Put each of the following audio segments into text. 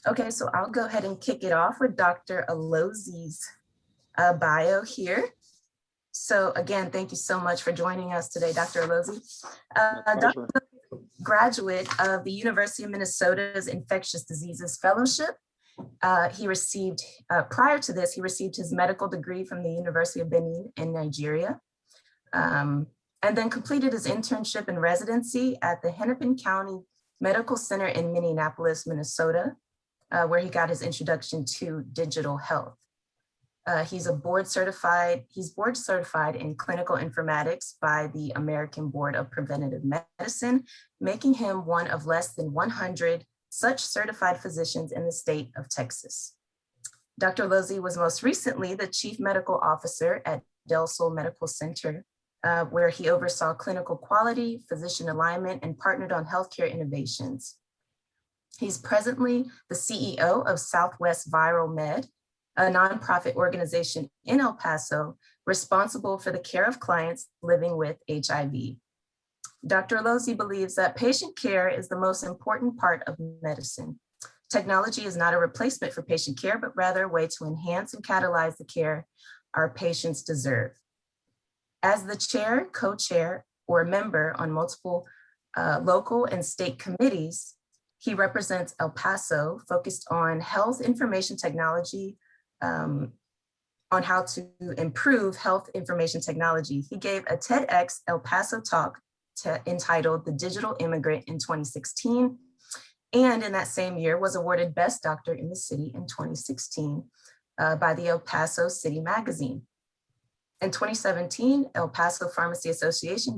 Okay, so I'll go ahead and kick it off with Dr. Alozie's bio here. So again, thank you so much for joining us today, Dr. Alozie. Dr. Graduate of the University of Minnesota's Infectious Diseases Fellowship. He received, prior to this, he received his medical degree from the University of Benin in Nigeria, and then completed his internship and residency at the Hennepin County Medical Center in Minneapolis, Minnesota, where he got his introduction to digital health. He's board certified in clinical informatics by the American Board of Preventative Medicine, making him one of less than 100 such certified physicians in the state of Texas. Dr. Alozie was most recently the Chief Medical Officer at Del Sol Medical Center, where he oversaw clinical quality, physician alignment, and partnered on healthcare innovations. He's presently the CEO of Southwest Viral Med, a nonprofit organization in El Paso responsible for the care of clients living with HIV. Dr. Alozie believes that patient care is the most important part of medicine. Technology is not a replacement for patient care, but rather a way to enhance and catalyze the care our patients deserve. As the chair, co-chair, or member on multiple local and state committees, he represents El Paso, focused on health information technology, on how to improve health information technology. He gave a TEDx El Paso talk entitled The Digital Immigrant in 2016, and in that same year was awarded Best Doctor in the City in 2016 by the El Paso City Magazine. In 2017, El Paso Pharmacy Association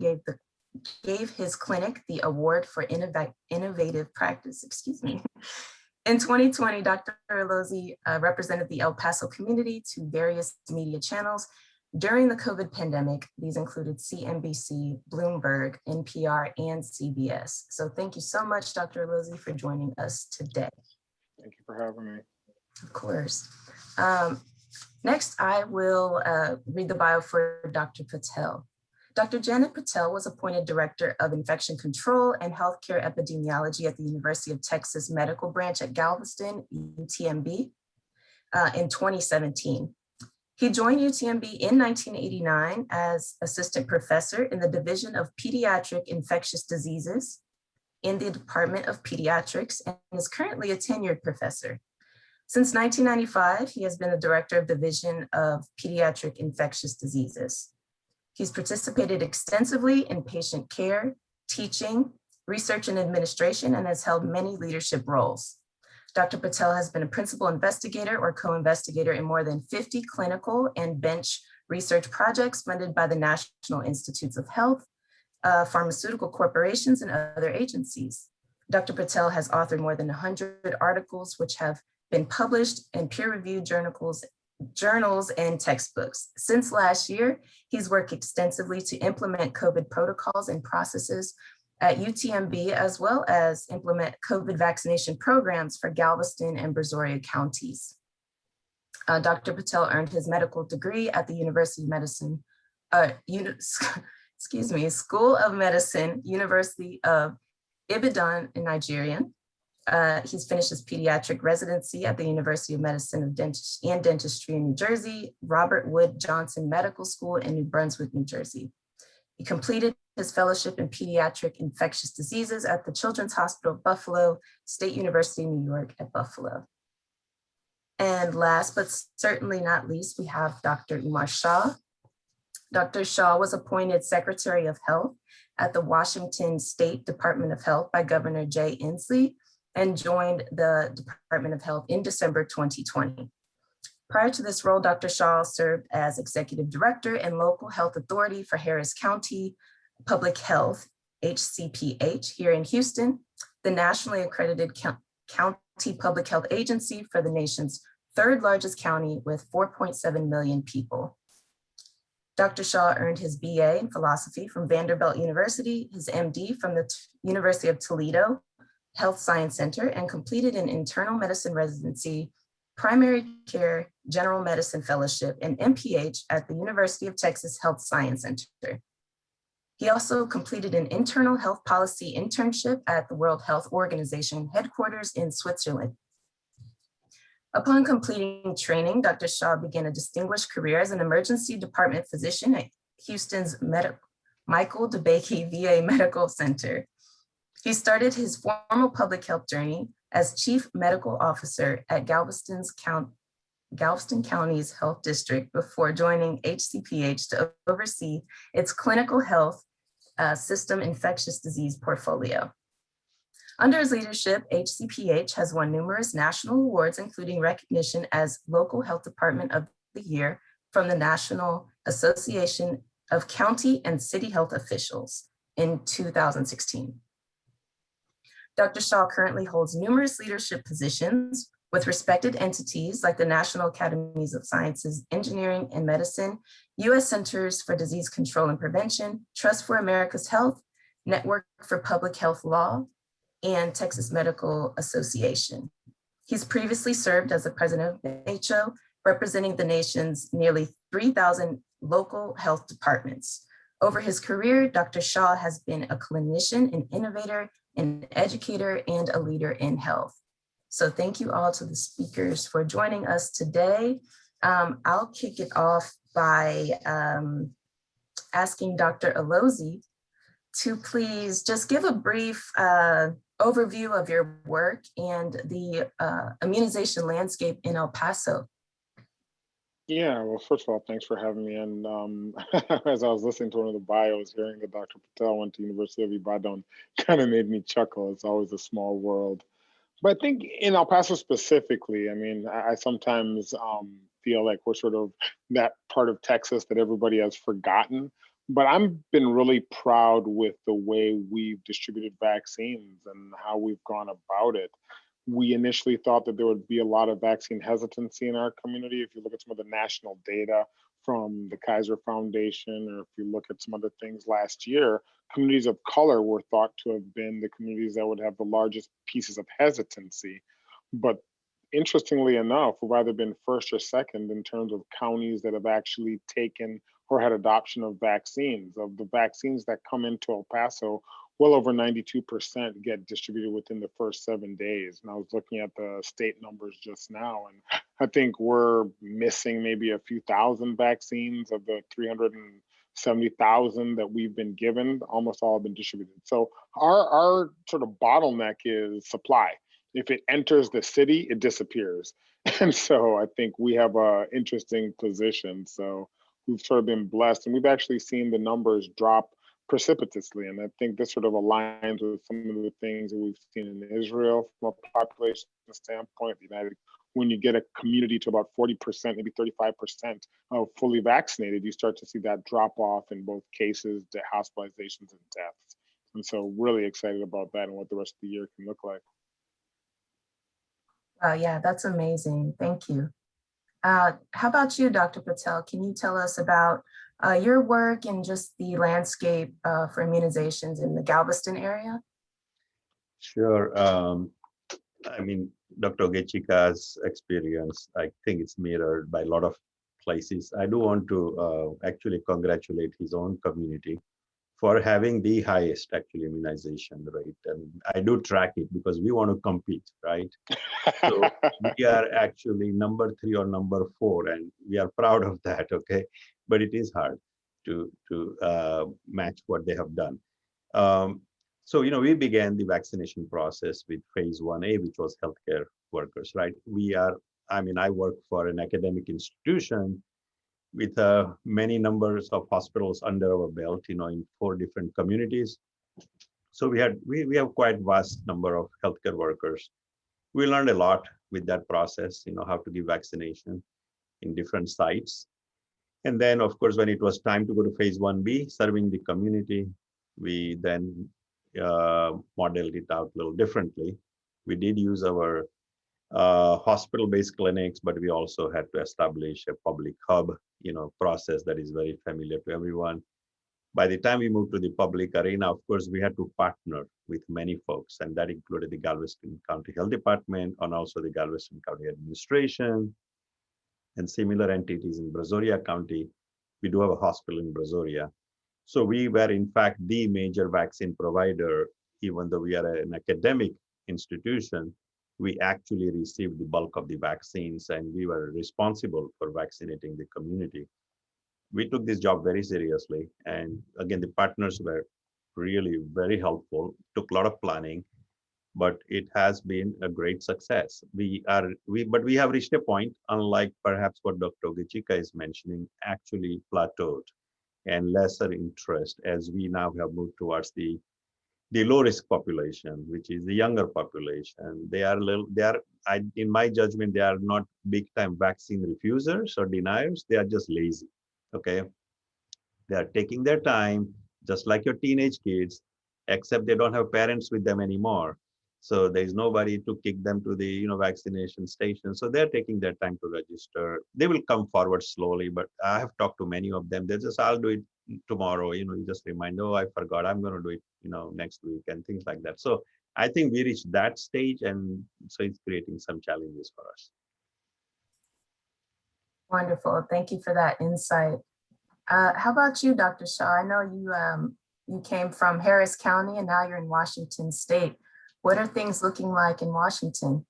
gave his clinic the award for innovative practice, In 2020, Dr. Alozie represented the El Paso community to various media channels during the COVID pandemic. These included CNBC, Bloomberg, NPR, and CBS. So thank you so much, Dr. Alozie, for joining us today. Thank you for having me. Of course. Next, I will read the bio for Dr. Patel. Dr. Janak Patel was appointed Director of Infection Control and Healthcare Epidemiology at the University of Texas Medical Branch at Galveston, UTMB, in 2017. He joined UTMB in 1989 as Assistant Professor in the Division of Pediatric Infectious Diseases in the Department of Pediatrics and is currently a tenured professor. Since 1995, he has been the Director of Division of Pediatric Infectious Diseases. He's participated extensively in patient care, teaching, research and administration, and has held many leadership roles. Dr. Patel has been a principal investigator or co-investigator in more than 50 clinical and bench research projects funded by the National Institutes of Health, pharmaceutical corporations, and other agencies. Dr. Patel has authored more than 100 articles which have been published in peer-reviewed journals and textbooks. Since last year, he's worked extensively to implement COVID protocols and processes at UTMB, as well as implement COVID vaccination programs for Galveston and Brazoria counties. Dr. Patel earned his medical degree at the University of Medicine, School of Medicine, University of Ibadan in Nigeria. He's finished his pediatric residency at the University of Medicine and Dentistry in New Jersey, Robert Wood Johnson Medical School in New Brunswick, New Jersey. He completed his fellowship in pediatric infectious diseases at the Children's Hospital of Buffalo, State University, New York at Buffalo. And last, but certainly not least, we have Dr. Umar Shah. Dr. Shah was appointed Secretary of Health at the Washington State Department of Health by Governor Jay Inslee, and joined the Department of Health in December 2020. Prior to this role, Dr. Shah served as Executive Director and Local Health Authority for Harris County Public Health, HCPH, here in Houston, the nationally accredited county public health agency for the nation's third largest county with 4.7 million people. Dr. Shah earned his BA in philosophy from Vanderbilt University, his MD from the University of Toledo Health Science Center, and completed an internal medicine residency, primary care, general medicine fellowship, and MPH at the University of Texas Health Science Center. He also completed an internal health policy internship at the World Health Organization headquarters in Switzerland. Upon completing training, Dr. Shah began a distinguished career as an emergency department physician at Houston's Michael DeBakey VA Medical Center. He started his formal public health journey as Chief Medical Officer at Galveston County's Health District before joining HCPH to oversee its clinical health system infectious disease portfolio. Under his leadership, HCPH has won numerous national awards, including recognition as Local Health Department of the Year from the National Association of County and City Health Officials in 2016. Dr. Shah currently holds numerous leadership positions with respected entities like the National Academies of Sciences, Engineering, and Medicine, U.S. Centers for Disease Control and Prevention, Trust for America's Health, Network for Public Health Law, and Texas Medical Association. He's previously served as the president of HO, representing the nation's nearly 3,000 local health departments. Over his career, Dr. Shah has been a clinician, an innovator, an educator, and a leader in health. So thank you all to the speakers for joining us today. I'll kick it off by asking Dr. Alozie to please just give a brief overview of your work and the immunization landscape in El Paso. Yeah, well, first of all, thanks for having me. And as I was listening to one of the bios, hearing that Dr. Patel went to University of Ibadan kind of made me chuckle. It's always a small world. But I think in El Paso specifically, I mean, I sometimes feel like we're sort of that part of Texas that everybody has forgotten. But I've been really proud with the way we've distributed vaccines and how we've gone about it. We initially thought that there would be a lot of vaccine hesitancy in our community. If you look at some of the national data from the Kaiser Foundation, or if you look at some other things last year, communities of color were thought to have been the communities that would have the largest pieces of hesitancy. But interestingly enough, we've either been first or second in terms of counties that have actually taken or had adoption of vaccines. Of the vaccines that come into El Paso, well over 92% get distributed within the first 7 days. And I was looking at the state numbers just now, and I think we're missing maybe a few thousand vaccines of the 370,000 that we've been given. Almost all have been distributed. So our sort of bottleneck is supply. If it enters the city, it disappears. And so I think we have an interesting position. So we've sort of been blessed, and we've actually seen the numbers drop precipitously. And I think this sort of aligns with some of the things that we've seen in Israel from a population standpoint. When you get a community to about 40%, maybe 35% of fully vaccinated, you start to see that drop off in both cases, the hospitalizations, and deaths. And so really excited about that and what the rest of the year can look like. Yeah, that's amazing. Thank you. How about you, Dr. Patel? Can you tell us about your work and just the landscape for immunizations in the Galveston area? Sure. I mean, Dr. Ogeckika's experience, I think it's mirrored by a lot of places. I do want to actually congratulate his own community for having the highest actually immunization rate. And I do track it because we want to compete, right? So we are actually number 3 or number 4, and we are proud of that, okay? But it is hard to match what they have done. So, you know, we began the vaccination process with phase 1A, which was healthcare workers, right? I work for an academic institution with many numbers of hospitals under our belt, you know, in 4 different communities. So we have quite vast number of healthcare workers. We learned a lot with that process, you know, how to give vaccination in different sites. And then, of course, when it was time to go to phase 1B, serving the community, we then modeled it out a little differently. We did use our hospital-based clinics, but we also had to establish a public hub, you know, process that is very familiar to everyone. By the time we moved to the public arena, of course, we had to partner with many folks, and that included the Galveston County Health Department and also the Galveston County Administration and similar entities in Brazoria County. We do have a hospital in Brazoria. So we were, in fact, the major vaccine provider, even though we are an academic institution. we actually received the bulk of the vaccines and we were responsible for vaccinating the community. We took this job very seriously. And again, the partners were really very helpful, took a lot of planning, but it has been a great success. But we have reached a point, unlike perhaps what Dr. Ogeckika is mentioning, actually plateaued and lesser interest as we now have moved towards the low risk population, which is the younger population. In my judgment, they are not big time vaccine refusers or deniers. They are just lazy. Okay. They are taking their time, just like your teenage kids, except they don't have parents with them anymore. So there is nobody to kick them to the vaccination station. So they're taking their time to register. They will come forward slowly, but I have talked to many of them. They just, I'll do it tomorrow. You just remind, oh, I forgot, I'm going to do it, next week and things like that. So I think we reached that stage, and so it's creating some challenges for us. Wonderful. Thank you for that insight. How about you, Dr. Shah? I know you came from Harris County and now you're in Washington State. What are things looking like in Washington?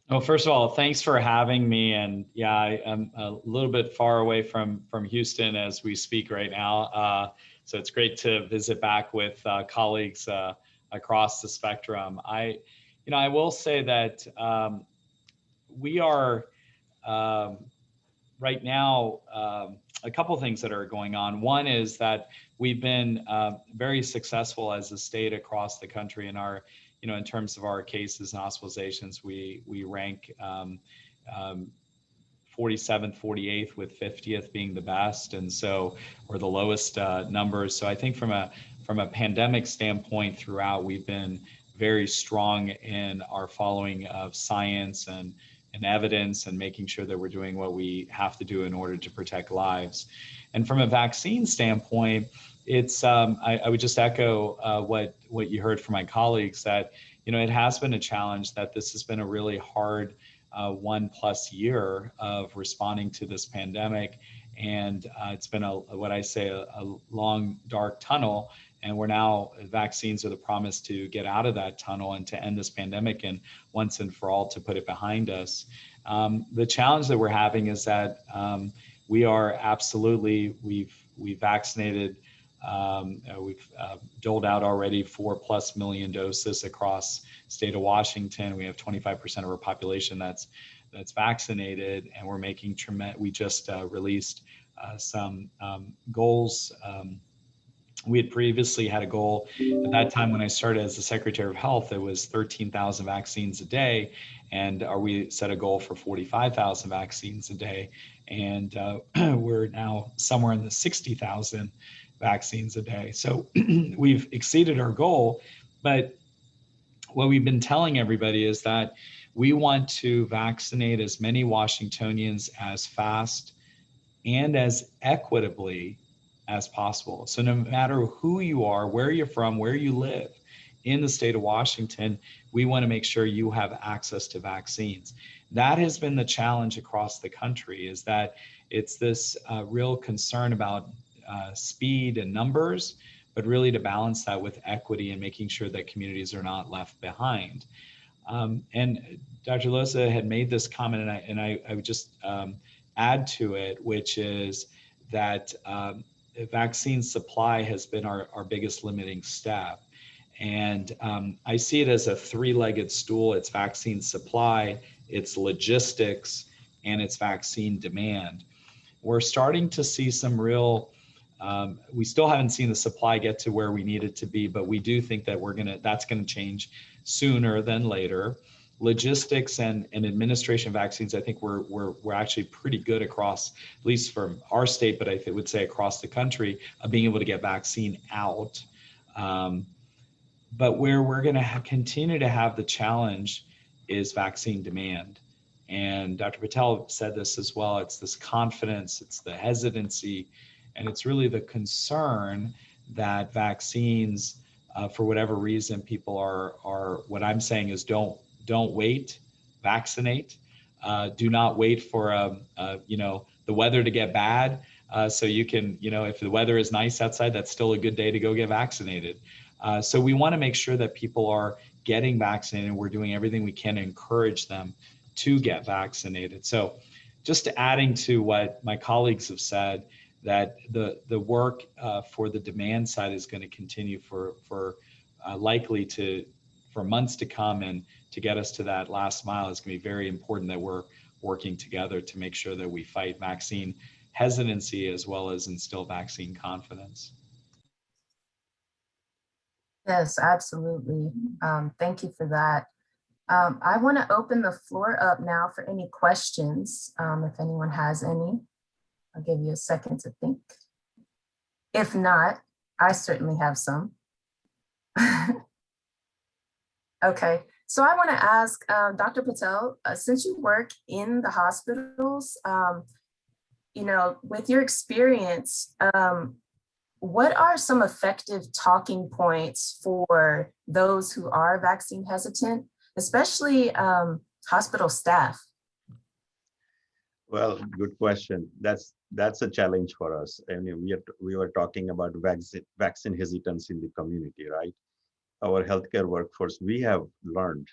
Oh, first of all, thanks for having me. And yeah, I'm a little bit far away from Houston as we speak right now. So it's great to visit back with colleagues across the spectrum. I will say that we are right now, a couple of things that are going on. One is that we've been very successful as a state across the country in our, in terms of our cases and hospitalizations. We rank 47th, 48th, with 50th being the best, and so or the lowest numbers. So I think from a pandemic standpoint, throughout we've been very strong in our following of science and evidence and making sure that we're doing what we have to do in order to protect lives. And from a vaccine standpoint, it's I would just echo what you heard from my colleagues, that it has been a challenge, that this has been a really hard 1+ year of responding to this pandemic, and it's been what I say a long dark tunnel. And we're now, vaccines are the promise to get out of that tunnel and to end this pandemic and once and for all to put it behind us. The challenge that we're having is that we are absolutely, we've vaccinated, we've doled out already 4+ million doses across state of Washington. We have 25% of our population that's vaccinated, and we're making tremendous, we just released some goals. We had previously had a goal at that time when I started as the Secretary of Health, it was 13,000 vaccines a day. And we set a goal for 45,000 vaccines a day. And we're now somewhere in the 60,000 vaccines a day. So we've exceeded our goal. But what we've been telling everybody is that we want to vaccinate as many Washingtonians as fast and as equitably as possible. So no matter who you are, where you're from, where you live in the state of Washington, we want to make sure you have access to vaccines. That has been the challenge across the country, is that it's this real concern about speed and numbers, but really to balance that with equity and making sure that communities are not left behind. And Dr. Alozie had made this comment, and I would just add to it, which is that vaccine supply has been our biggest limiting step. And I see it as a three-legged stool. It's vaccine supply, it's logistics, and it's vaccine demand. We're starting to see some real, we still haven't seen the supply get to where we need it to be, but we do think that that's gonna change sooner than later. Logistics and administration of vaccines, I think we're actually pretty good across, at least from our state, but I would say across the country, of being able to get vaccine out. But where we're going to continue to have the challenge is vaccine demand. And Dr. Patel said this as well. It's this confidence, it's the hesitancy, and it's really the concern that vaccines, for whatever reason, people are what I'm saying is don't wait, vaccinate. Do not wait for the weather to get bad, so you can, if the weather is nice outside, that's still a good day to go get vaccinated. So we want to make sure that people are getting vaccinated. We're doing everything we can to encourage them to get vaccinated. So just adding to what my colleagues have said, that the work for the demand side is going to continue for likely for months to come, and to get us to that last mile is going to be very important that we're working together to make sure that we fight vaccine hesitancy as well as instill vaccine confidence. Yes, absolutely. Thank you for that. I want to open the floor up now for any questions, if anyone has any. I'll give you a second to think. If not, I certainly have some. Okay, so I want to ask Dr. Patel, since you work in the hospitals, you know, with your experience, what are some effective talking points for those who are vaccine hesitant, especially hospital staff? Well, good question. That's a challenge for us. I mean, we were talking about vaccine hesitance in the community, right? Our healthcare workforce, we have learned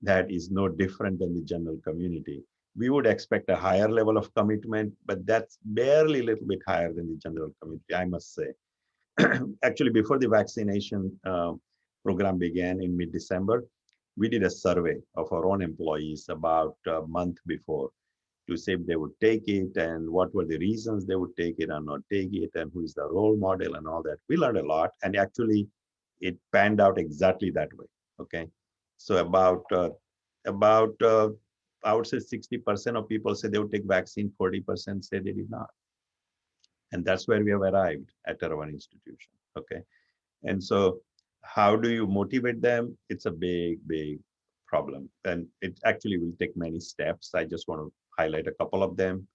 that is no different than the general community. We would expect a higher level of commitment, but that's barely a little bit higher than the general community, I must say. Actually, before the vaccination program began in mid-December, we did a survey of our own employees about a month before to see if they would take it and what were the reasons they would take it or not take it and who is the role model and all that. We learned a lot, and actually it panned out exactly that way. Okay, so about I would say 60% of people say they would take vaccine, 40% say they did not, and that's where we have arrived at our institution. Okay, and so how do you motivate them? It's a big problem, and it actually will take many steps. I just want to highlight a couple of them.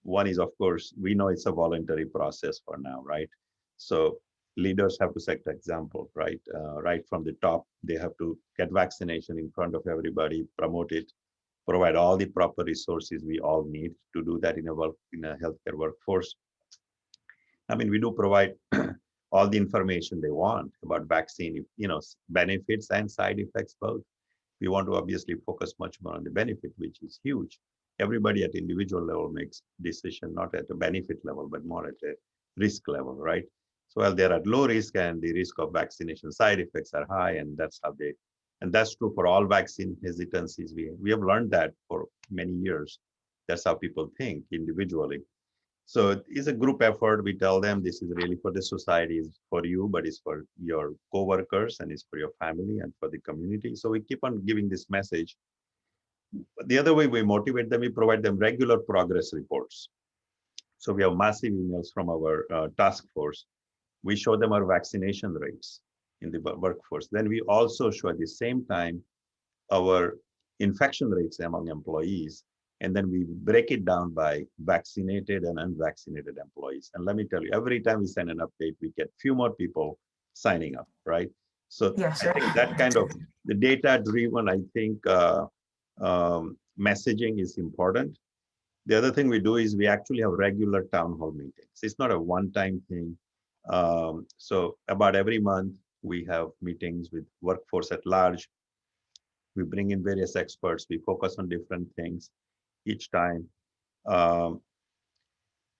One is, of course, we know it's a voluntary process for now, right? So leaders have to set the example, right? Right from the top, they have to get vaccination in front of everybody, promote it, provide all the proper resources we all need to do that in a healthcare workforce. I mean, we do provide all the information they want about vaccine, you know, benefits and side effects both. We want to obviously focus much more on the benefit, which is huge. Everybody at individual level makes decision, not at a benefit level, but more at a risk level, right? So while they're at low risk and the risk of vaccination side effects are high, and that's how they, and that's true for all vaccine hesitancies. We have learned that for many years. That's how people think individually. So it's a group effort. We tell them this is really for the society, it's for you, but it's for your co-workers and it's for your family and for the community. So we keep on giving this message. The other way we motivate them, we provide them regular progress reports. So we have massive emails from our task force. We show them our vaccination rates in the workforce. Then we also show at the same time our infection rates among employees. And then we break it down by vaccinated and unvaccinated employees. And let me tell you, every time we send an update, we get few more people signing up, right? So yeah, sure. I think that kind of the data-driven, I think, messaging is important. The other thing we do is we actually have regular town hall meetings. It's not a one-time thing. So about every month, we have meetings with workforce at large. We bring in various experts. We focus on different things each time.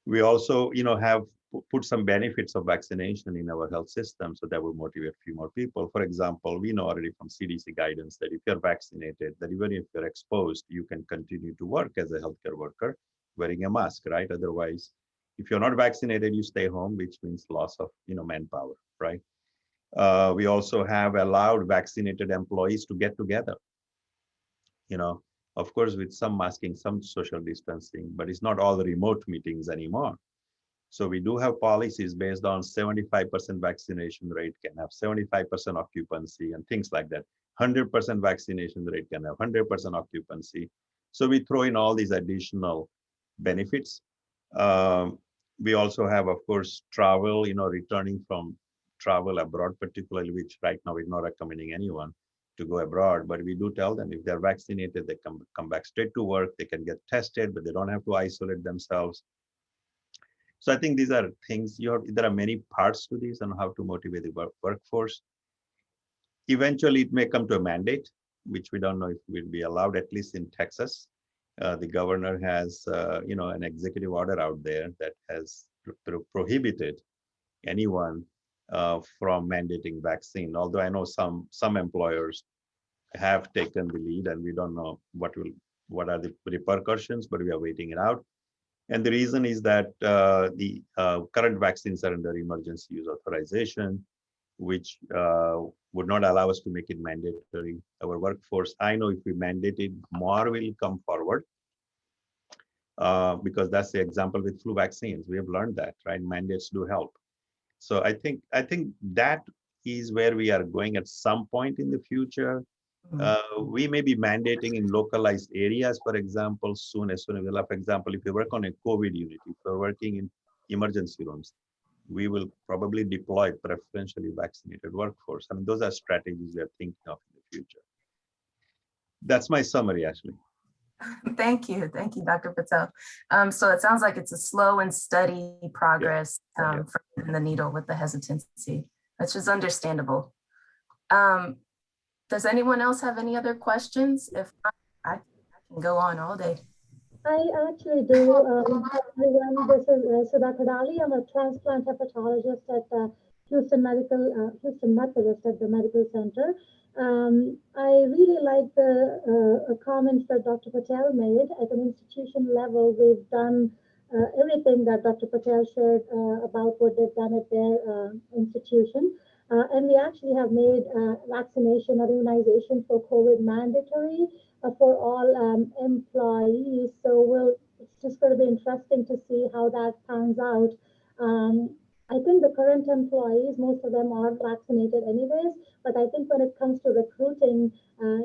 We also, you know, have put some benefits of vaccination in our health system, so that will motivate a few more people. For example, we know already from CDC guidance that if you're vaccinated, that even if you're exposed, you can continue to work as a healthcare worker wearing a mask, right? Otherwise, if you're not vaccinated, you stay home, which means loss of, you know, manpower, right? We also have allowed vaccinated employees to get together, you know, of course, with some masking, some social distancing, but it's not all the remote meetings anymore. So we do have policies based on 75% vaccination rate can have 75% occupancy and things like that. 100% vaccination rate can have 100% occupancy. So we throw in all these additional benefits. We also have, of course, travel, you know, returning from travel abroad, particularly, which right now we're not recommending anyone to go abroad, but we do tell them if they're vaccinated, they come back straight to work, they can get tested, but they don't have to isolate themselves. So I think these are things, there are many parts to this on how to motivate the workforce. Eventually, it may come to a mandate, which we don't know if will be allowed, at least in Texas. The governor has, an executive order out there that has prohibited anyone from mandating vaccine. Although I know some employers have taken the lead, and we don't know what are the repercussions, but we are waiting it out. And the reason is that the current vaccines are under emergency use authorization, which would not allow us to make it mandatory. Our workforce, I know if we mandate it, more will come forward because that's the example with flu vaccines. We have learned that, right? Mandates do help. So I think that is where we are going at some point in the future. We may be mandating in localized areas, for example, as soon as for example, if you work on a COVID unit, if you're working in emergency rooms, we will probably deploy preferentially vaccinated workforce. I mean, those are strategies we are thinking of in the future. That's my summary, Ashley. Thank you, Dr. Patel. So it sounds like it's a slow and steady progress for the needle with the hesitancy, which is understandable. Does anyone else have any other questions? If not, I can go on all day. I actually do. This is Dr. Dali. I'm a transplant hepatologist at Houston Methodist at the Medical Center. I really like the comments that Dr. Patel made. At an institution level, we've done everything that Dr. Patel shared about what they've done at their institution. And we actually have made vaccination or immunization for COVID mandatory for all employees. So it's just going to be interesting to see how that pans out. I think the current employees, most of them are vaccinated anyways, but I think when it comes to recruiting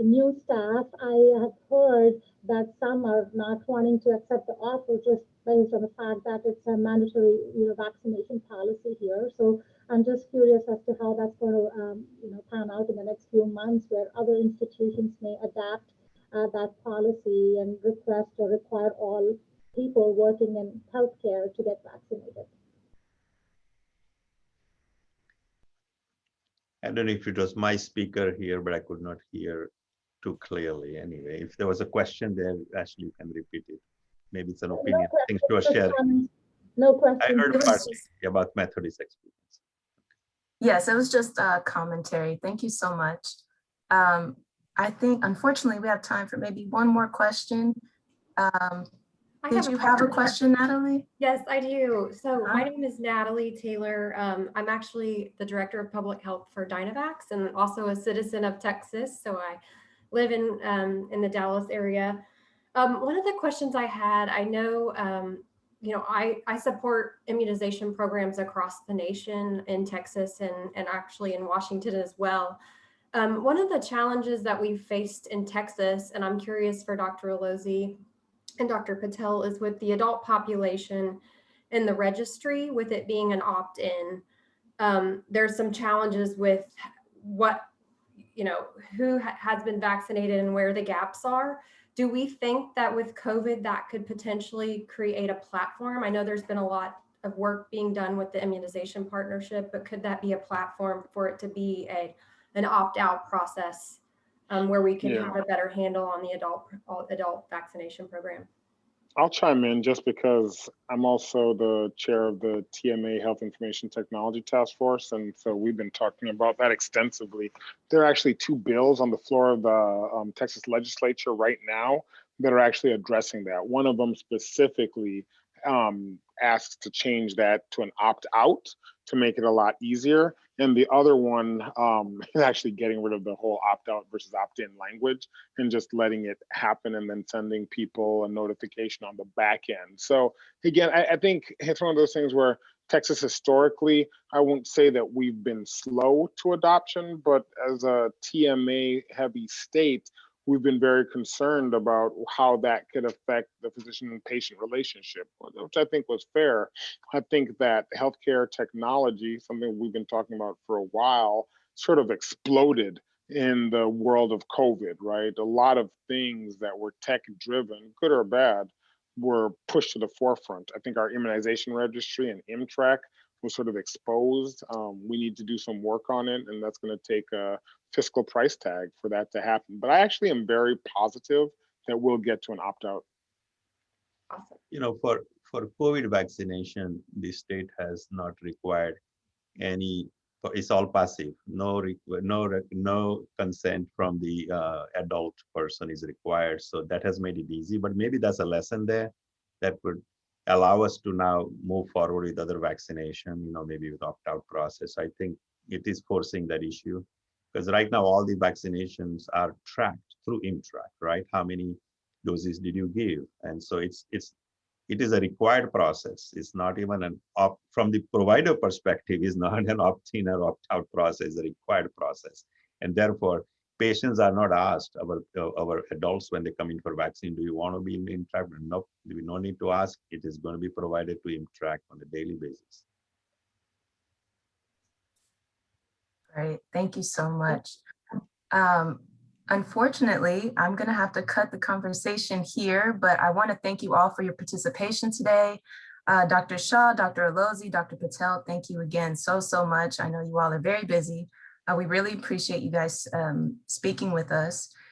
new staff, I have heard that some are not wanting to accept the offer just based on the fact that it's a mandatory vaccination policy here. So I'm just curious as to how that's going to pan out in the next few months, where other institutions may adapt that policy and request or require all people working in healthcare to get vaccinated. I don't know if it was my speaker here, but I could not hear too clearly. Anyway, if there was a question there, Ashley, you can repeat it. Maybe it's an opinion. Thanks to sharing. No question. I heard partly about Methodist experience. Yes, it was just a commentary. Thank you so much. I think, unfortunately, we have time for maybe one more question. Did you have a question, Natalie? Yes, I do. So my name is Natalie Taylor. I'm actually the Director of Public Health for Dynavax and also a citizen of Texas. So I live in the Dallas area. One of the questions I had, I know, I support immunization programs across the nation in Texas and actually in Washington as well. One of the challenges that we've faced in Texas, and I'm curious for Dr. Alozie and Dr. Patel, is with the adult population in the registry, with it being an opt-in. There's some challenges with who has been vaccinated and where the gaps are. Do we think that with COVID that could potentially create a platform? I know there's been a lot of work being done with the immunization partnership, but could that be a platform for it to be an opt-out process where we can have a better handle on the adult vaccination program? I'll chime in just because I'm also the chair of the TMA Health Information Technology Task Force. And so we've been talking about that extensively. There are actually 2 bills on the floor of the Texas legislature right now that are actually addressing that. One of them specifically asks to change that to an opt-out to make it a lot easier. And the other one is actually getting rid of the whole opt-out versus opt-in language and just letting it happen and then sending people a notification on the back end. So again, I think it's one of those things where Texas historically, I won't say that we've been slow to adoption, but as a TMA heavy state, we've been very concerned about how that could affect the physician and patient relationship, which I think was fair. I think that healthcare technology, something we've been talking about for a while, sort of exploded in the world of COVID, right? A lot of things that were tech driven, good or bad, were pushed to the forefront. I think our immunization registry and IMTRAC was sort of exposed. We need to do some work on it, and that's going to take fiscal price tag for that to happen. But I actually am very positive that we'll get to an opt-out. Awesome. You know, for COVID vaccination, the state has not required any. It's all passive. No consent from the adult person is required. So that has made it easy. But maybe that's a lesson there that would allow us to now move forward with other vaccination. You know, maybe with opt-out process. I think it is forcing that issue because right now all the vaccinations are tracked through ImTrack, right? How many doses did you give? And so it is a required process. It's not even an from the provider perspective, is not an opt-in or opt-out process, it's a required process. And therefore, patients are not asked, our adults when they come in for vaccine, do you want to be in ImTrack? No, we no need to ask. It is going to be provided to ImTrack on a daily basis. Great, thank you so much. Unfortunately, I'm going to have to cut the conversation here, but I want to thank you all for your participation today. Dr. Shah, Dr. Alozie, Dr. Patel, thank you again so much. I know you all are very busy. We really appreciate you guys speaking with us.